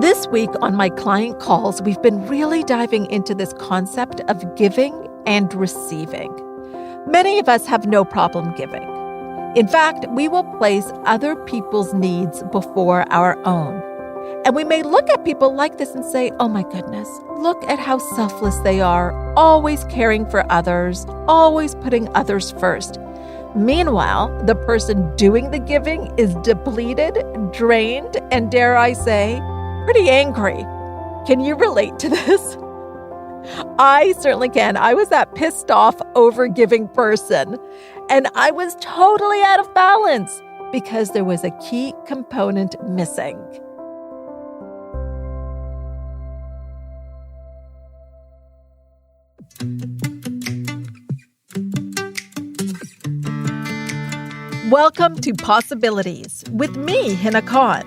This week on my client calls, we've been really diving into this concept of giving and receiving. Many of us have no problem giving. In fact, we will place other people's needs before our own. And we may look at people like this and say, oh my goodness, look at how selfless they are, always caring for others, always putting others first. Meanwhile, the person doing the giving is depleted, drained, and dare I say, pretty angry. Can you relate to this? I certainly can. I was that pissed off, overgiving person, and I was totally out of balance because there was a key component missing. Welcome to Possibilities with me, Hina Khan.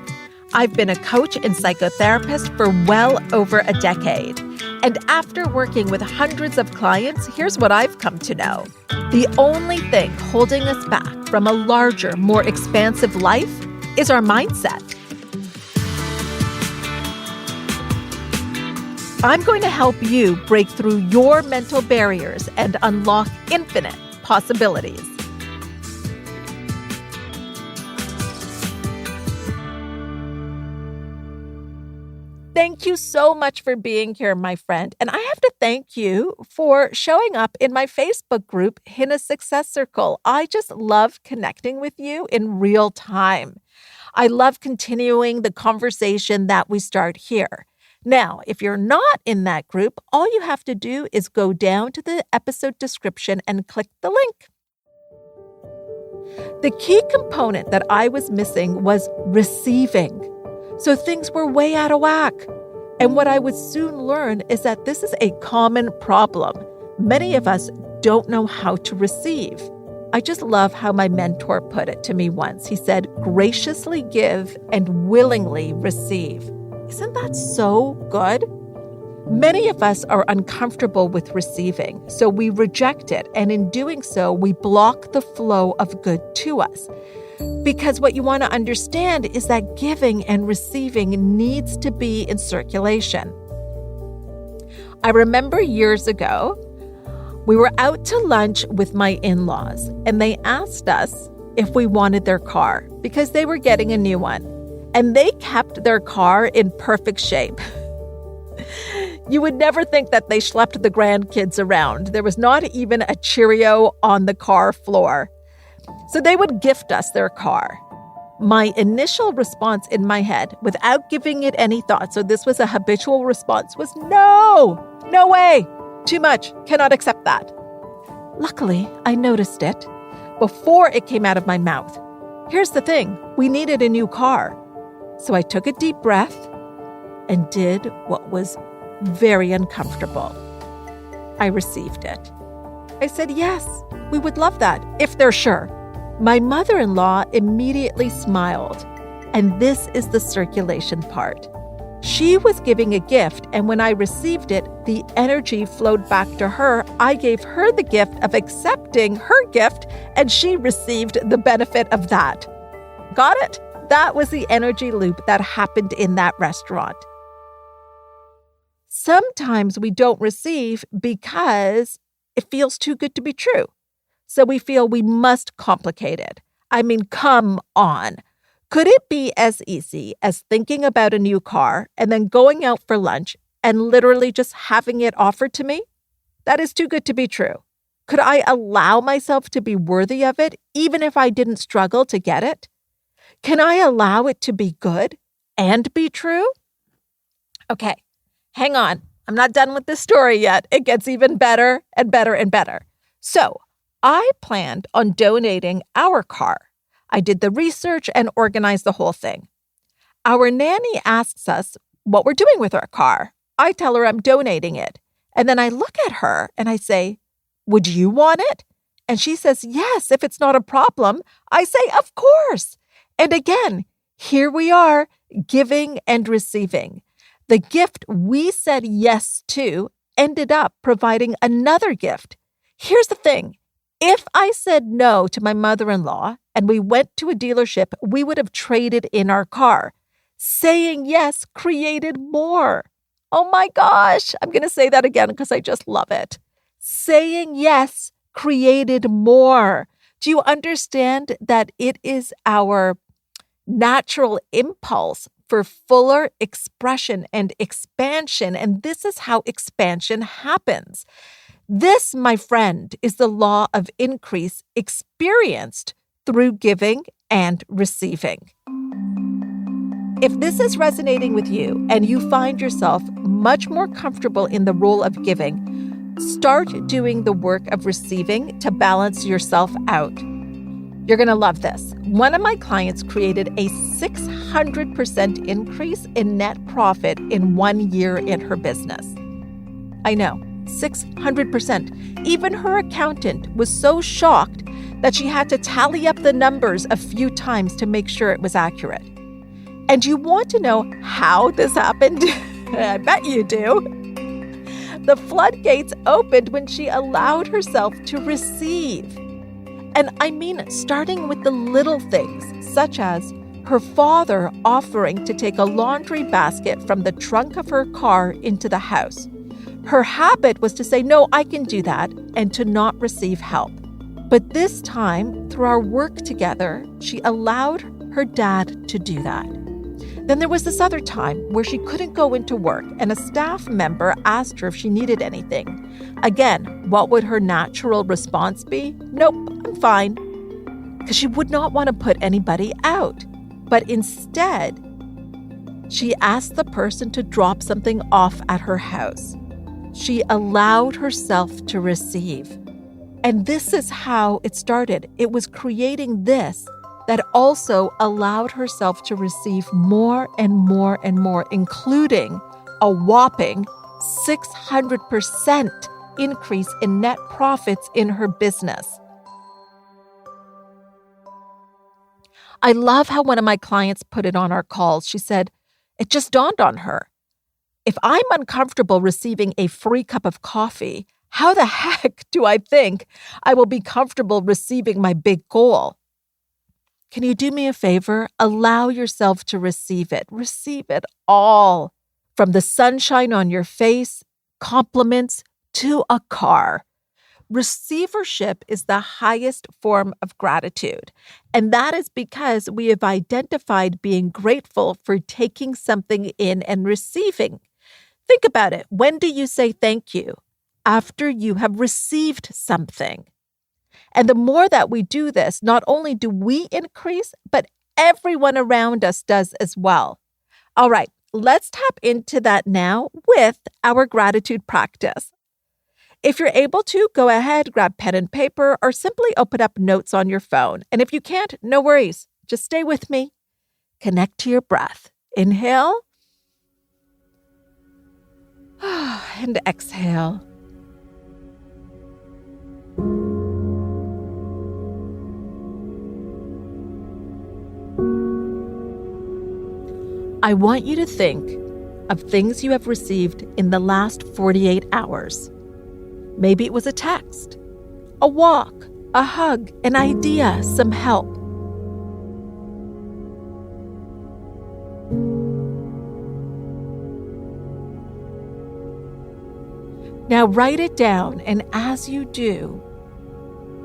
I've been a coach and psychotherapist for well over a decade. And after working with hundreds of clients, here's what I've come to know. The only thing holding us back from a larger, more expansive life is our mindset. I'm going to help you break through your mental barriers and unlock infinite possibilities. Thank you so much for being here, my friend. And I have to thank you for showing up in my Facebook group, Hina Success Circle. I just love connecting with you in real time. I love continuing the conversation that we start here. Now, if you're not in that group, all you have to do is go down to the episode description and click the link. The key component that I was missing was receiving. So things were way out of whack. And what I would soon learn is that this is a common problem. Many of us don't know how to receive. I just love how my mentor put it to me once. He said, graciously give and willingly receive. Isn't that so good? Many of us are uncomfortable with receiving, so we reject it. And in doing so, we block the flow of good to us. Because what you want to understand is that giving and receiving needs to be in circulation. I remember years ago, we were out to lunch with my in-laws, and they asked us if we wanted their car because they were getting a new one. And they kept their car in perfect shape. You would never think that they schlepped the grandkids around. There was not even a Cheerio on the car floor. So they would gift us their car. My initial response in my head, without giving it any thought, so this was a habitual response, was no way, too much, cannot accept that. Luckily, I noticed it before it came out of my mouth. Here's the thing, we needed a new car. So I took a deep breath and did what was very uncomfortable. I received it. I said, yes, we would love that, if they're sure. My mother-in-law immediately smiled, and this is the circulation part. She was giving a gift, and when I received it, the energy flowed back to her. I gave her the gift of accepting her gift, and she received the benefit of that. Got it? That was the energy loop that happened in that restaurant. Sometimes we don't receive because it feels too good to be true. So we feel we must complicate it. I mean, come on. Could it be as easy as thinking about a new car and then going out for lunch and literally just having it offered to me? That is too good to be true. Could I allow myself to be worthy of it even if I didn't struggle to get it? Can I allow it to be good and be true? Okay, hang on. I'm not done with this story yet. It gets even better and better and better. So I planned on donating our car. I did the research and organized the whole thing. Our nanny asks us what we're doing with our car. I tell her I'm donating it. And then I look at her and I say, would you want it? And she says, yes, if it's not a problem. I say, of course. And again, here we are, giving and receiving. The gift we said yes to ended up providing another gift. Here's the thing. If I said no to my mother-in-law and we went to a dealership, we would have traded in our car. Saying yes created more. Oh my gosh, I'm going to say that again because I just love it. Saying yes created more. Do you understand that it is our natural impulse for fuller expression and expansion? And this is how expansion happens. This, my friend, is the law of increase experienced through giving and receiving. If this is resonating with you and you find yourself much more comfortable in the role of giving, start doing the work of receiving to balance yourself out. You're going to love this. One of my clients created a 600% increase in net profit in 1 year in her business. I know, 600%. Even her accountant was so shocked that she had to tally up the numbers a few times to make sure it was accurate. And you want to know how this happened? I bet you do. The floodgates opened when she allowed herself to receive. And I mean, starting with the little things, such as her father offering to take a laundry basket from the trunk of her car into the house. Her habit was to say, no, I can do that, and to not receive help. But this time, through our work together, she allowed her dad to do that. Then there was this other time where she couldn't go into work, and a staff member asked her if she needed anything. Again, what would her natural response be? Nope, I'm fine. Because she would not want to put anybody out. But instead, she asked the person to drop something off at her house. She allowed herself to receive. And this is how it started. It was creating this that also allowed herself to receive more and more and more, including a whopping 600% increase in net profits in her business. I love how one of my clients put it on our calls. She said, it just dawned on her. If I'm uncomfortable receiving a free cup of coffee, how the heck do I think I will be comfortable receiving my big goal? Can you do me a favor? Allow yourself to receive it. Receive it all. From the sunshine on your face, compliments, to a car. Receivership is the highest form of gratitude. And that is because we have identified being grateful for taking something in and receiving. Think about it. When do you say thank you? After you have received something. And the more that we do this, not only do we increase, but everyone around us does as well. All right, let's tap into that now with our gratitude practice. If you're able to, go ahead, grab pen and paper, or simply open up notes on your phone. And if you can't, no worries. Just stay with me. Connect to your breath. Inhale. And exhale. I want you to think of things you have received in the last 48 hours. Maybe it was a text, a walk, a hug, an idea, some help. Now write it down, and as you do,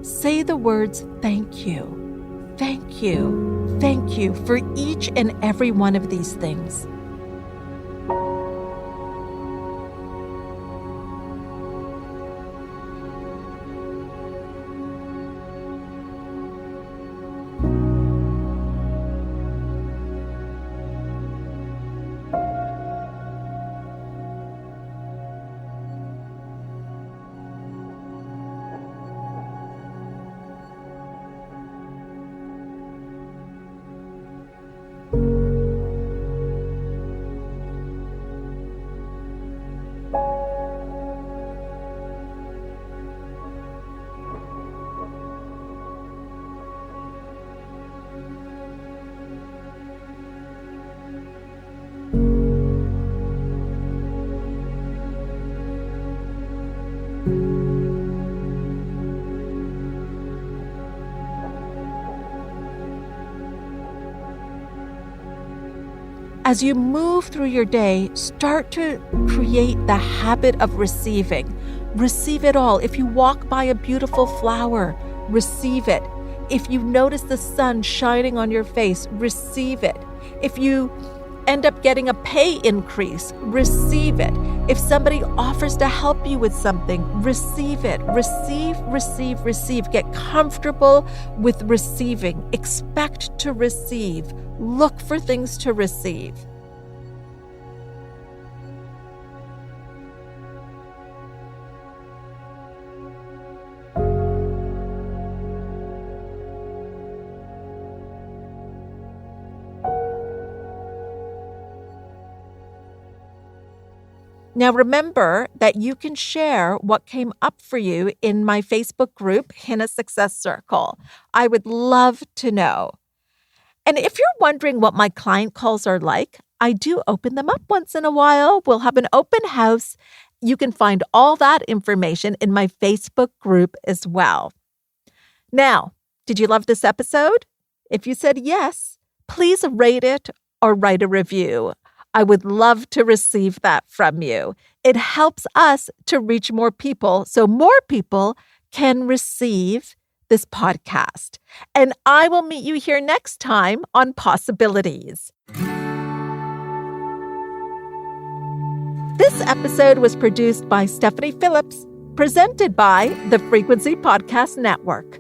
say the words, thank you, thank you, thank you for each and every one of these things. As you move through your day, start to create the habit of receiving. Receive it all. If you walk by a beautiful flower, receive it. If you notice the sun shining on your face, receive it. If you end up getting a pay increase, receive it. If somebody offers to help you with something, receive it. Receive, receive, receive. Get comfortable with receiving. Expect to receive. Look for things to receive. Now, remember that you can share what came up for you in my Facebook group, Hina Success Circle. I would love to know. And if you're wondering what my client calls are like, I do open them up once in a while. We'll have an open house. You can find all that information in my Facebook group as well. Now, did you love this episode? If you said yes, please rate it or write a review. I would love to receive that from you. It helps us to reach more people so more people can receive this podcast. And I will meet you here next time on Possibilities. This episode was produced by Stephanie Phillips, presented by the Frequency Podcast Network.